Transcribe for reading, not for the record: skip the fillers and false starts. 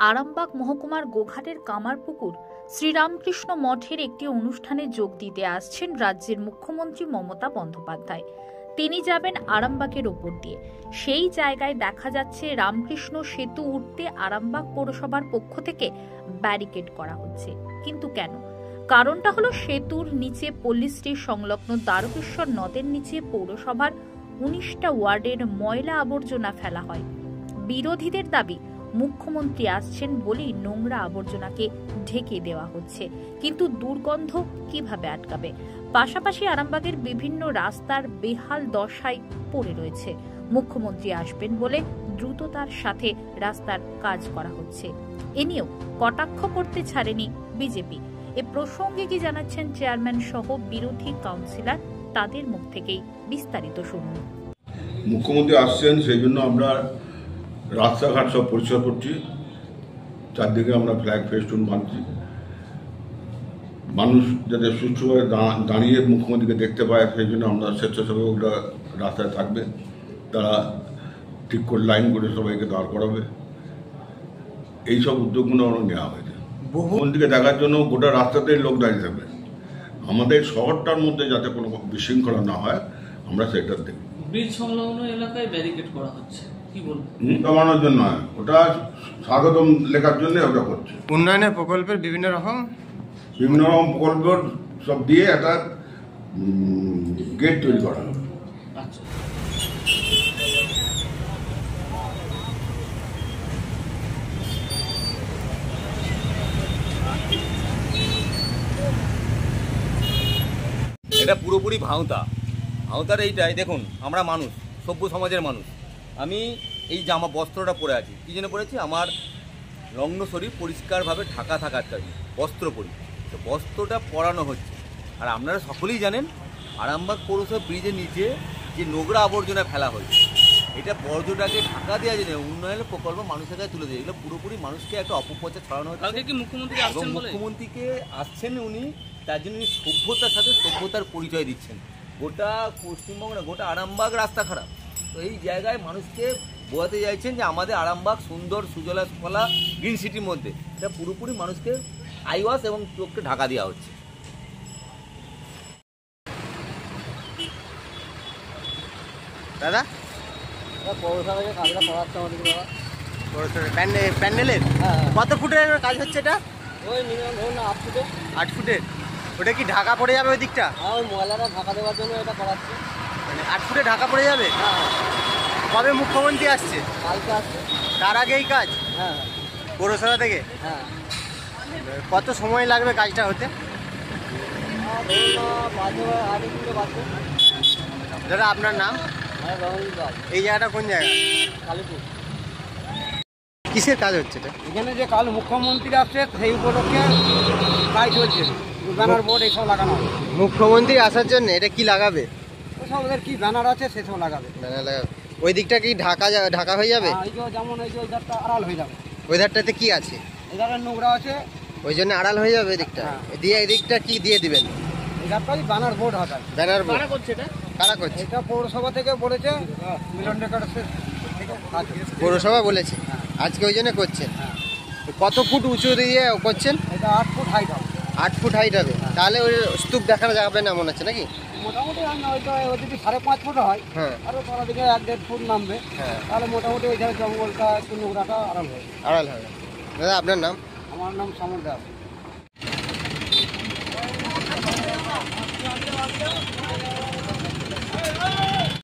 আরামবাগ মহকুমার গোঘাটের কামারপুকুর শ্রীরামকৃষ্ণ মঠের একটি অনুষ্ঠানে যোগ দিতে আসছেন রাজ্যের মুখ্যমন্ত্রী মমতা বন্দ্যোপাধ্যায়। তিনি যাবেন আরামবাগের ওপর দিয়ে। সেই জায়গায় দেখা যাচ্ছে রামকৃষ্ণ সেতু উঠতে আরামবাগ পৌরসভার পক্ষ থেকে ব্যারিকেড করা হচ্ছে। কিন্তু কেন? কারণটা হলো সেতুর নিচে পল্লীশ্রী সংলগ্ন দ্বারকেশ্বর নদের নিচে পৌরসভার 19টা ওয়ার্ডের ময়লা আবর্জনা ফেলা হয়। বিরোধীদের দাবি, মুখ্যমন্ত্রী আসছেন বলেই নোংরা আবর্জনাকে ঢেকে দেওয়া হচ্ছে, কিন্তু দুর্গন্ধ কিভাবে আটকাবে? পাশাপাশি আরামবাগের বিভিন্ন রাস্তার বেহাল দশায় পড়ে রয়েছে। মুখ্যমন্ত্রী আসবেন বলে দ্রুততার সাথে রাস্তার কাজ করা হচ্ছে। এ নিয়েও কটাক্ষ করতে ছাড়েনি বিজেপি। এ প্রসঙ্গে কি জানাচ্ছেন চেয়ারম্যান সহ বিরোধী কাউন্সিলর, তাদের মুখ থেকেই বিস্তারিত শুনুন। মুখ্যমন্ত্রী আসছেন, সেই জন্য আমরা রাস্তাঘাট সব পরিষ্কার করছি, চারদিকে আমরা ফ্ল্যাগ ফেস্টুন বাঁধছি। মানুষ যাতে সুষ্ঠুভাবে দাঁড়িয়ে মুখ্যমন্ত্রীকে দেখতে পায়, সেই জন্য আমরা স্বেচ্ছাসেবকরা রাস্তায় থাকবে, তারা ঠিক করে লাইন করে সবাইকে দাঁড় করাবে। এইসব উদ্যোগগুলো আমরা নেওয়া হয়েছে। মুখ্যমন্ত্রীকে দেখার জন্য গোটা রাস্তাতেই লোক দাঁড়িয়ে থাকবে। আমাদের শহরটার মধ্যে যাতে কোনো বিশৃঙ্খলা না হয়, আমরা সেটা দেখব। ব্রিজ সংলগ্ন এলাকায় ব্যারিকেড করা হচ্ছে, কি বলবো? কমানোর জন্য নয়, ওটা স্বাগতম লেখার জন্য ওটা করছে। উন্নয়নের প্রকল্পের বিভিন্ন রকম প্রকল্প সব দিয়ে একটা গেট তৈরি করা হবে। আচ্ছা, এটা পুরোপুরি ভাঁওতার এইটাই দেখুন, আমরা মানুষ, সভ্য সমাজের মানুষ। আমি এই জামা বস্ত্রটা পরে আছি, কী জন্য পরেছি? আমার রঙ্গ শরীর পরিষ্কারভাবে ঢাকা থাকার জন্য বস্ত্র পরি। তো বস্ত্রটা পরানো হচ্ছে। আর আপনারা সকলেই জানেন, আরামবাগ পৌরসভা ব্রিজের নিচে যে নোংরা আবর্জনা ফেলা হয়েছে, এটা বর্জ্যটাকে ঢাকা দেওয়ার জন্য উন্নয়নের প্রকল্প মানুষের কাছে তুলে দেয়। এগুলো পুরোপুরি মানুষকে একটা অপপ্রচার ছড়ানো হচ্ছে। কালকে কি মুখ্যমন্ত্রী এবং আসছেন বলে? মুখ্যমন্ত্রীকে আসছেন উনি, তার জন্য সভ্যতার সাথে সভ্যতার পরিচয় দিচ্ছেন। গোটা পশ্চিমবঙ্গ না, গোটা আরামবাগ রাস্তা খারাপ। তো এই জায়গায় মানুষকে বোঝাতে চাইছেন যে আমাদের আরামবাগ সুন্দর সুজলা সুফলা গ্রিন সিটির মধ্যে, এটা পুরোপুরি মানুষকে আইওয়াশ এবং চোখকে ঢাকা দেওয়া হচ্ছে। দাদা পৌরসভাকে কাজটা করাচ্ছে আমাদের দাদা। প্যান্ডেলের হ্যাঁ, কত ফুটের কাজ হচ্ছে এটা? ওই মিনিমাম ধরুন না 8 ফুটে। 8 ফুটের। ওটা কি ঢাকা পড়ে যাবে ওই দিকটা? হ্যাঁ, ওই ময়লাটা ঢাকা দেওয়ার জন্য এটা করাচ্ছে। মানে 8 ফুটে ঢাকা পড়ে যাবে? হ্যাঁ, কবে মুখ্যমন্ত্রী আসছে? কালকে আসছে। তার আগে এই কাজ হ্যাঁ পৌরসভা থেকে? হ্যাঁ, কত সময় লাগবে কাজটা হতে? ধরুন না 8 ফুটে বাজবে। দাদা আপনার নাম? হ্যাঁ, রঙিন কাজ। এই জায়গাটা কোন জায়গা? কালীপুর। কিসের কাজ হচ্ছে এটা? এখানে যে কাল মুখ্যমন্ত্রী আসছে সেই উপলক্ষে কাজ চলছে, ব্যানার বোর্ড এইসব লাগানো হবে। মুখ্যমন্ত্রী আসার জন্য এটা কি লাগাবে? ওসব ওদের কি ব্যানার আছে সেসব লাগাবে। ব্যানার লাগাবে। ওই দিকটা কি ঢাকা হয়ে যাবে? হ্যাঁ, এই যে যেমন এই যে ওই ধারটা আড়াল হয়ে যাবে। ওই ধারটাতে কি আছে? এই ধারে নোংরা আছে, ওই জন্য আড়াল হয়ে যাবে এদিকটা। হ্যাঁ। দিয়ে এদিকটা কি দিয়ে দিবেন? এই ধারটা ব্যানার বোর্ড হবে। ব্যানার বোর্ড করছে এটা? কারা করছে? এটা পৌরসভা থেকে বলেছে, মিলন রেকর্ডসের থেকে কাজ হচ্ছে। পৌরসভা বলেছে আজকে, ওই জন্য করছেন। হ্যাঁ, কত ফুট উঁচু দিয়ে করছেন? এটা 8 ফুট হাইট হবে। 8 ফুট হাইট হবে। তাহলে ওই স্তূপ দেখানো যাবে না মনে হচ্ছে নাকি? মোটামুটি হয়তো ওই যদি 5.5 ফুট হয়, হ্যাঁ আরও তলা দিকে 1-1.5 ফুট নামবে, হ্যাঁ, তাহলে মোটামুটি ওই ধারে জঙ্গলটা একটু নোংরাটা আরাম হবে। আড়াল হবে। দাদা আপনার নাম? আমার নাম সমর দাস।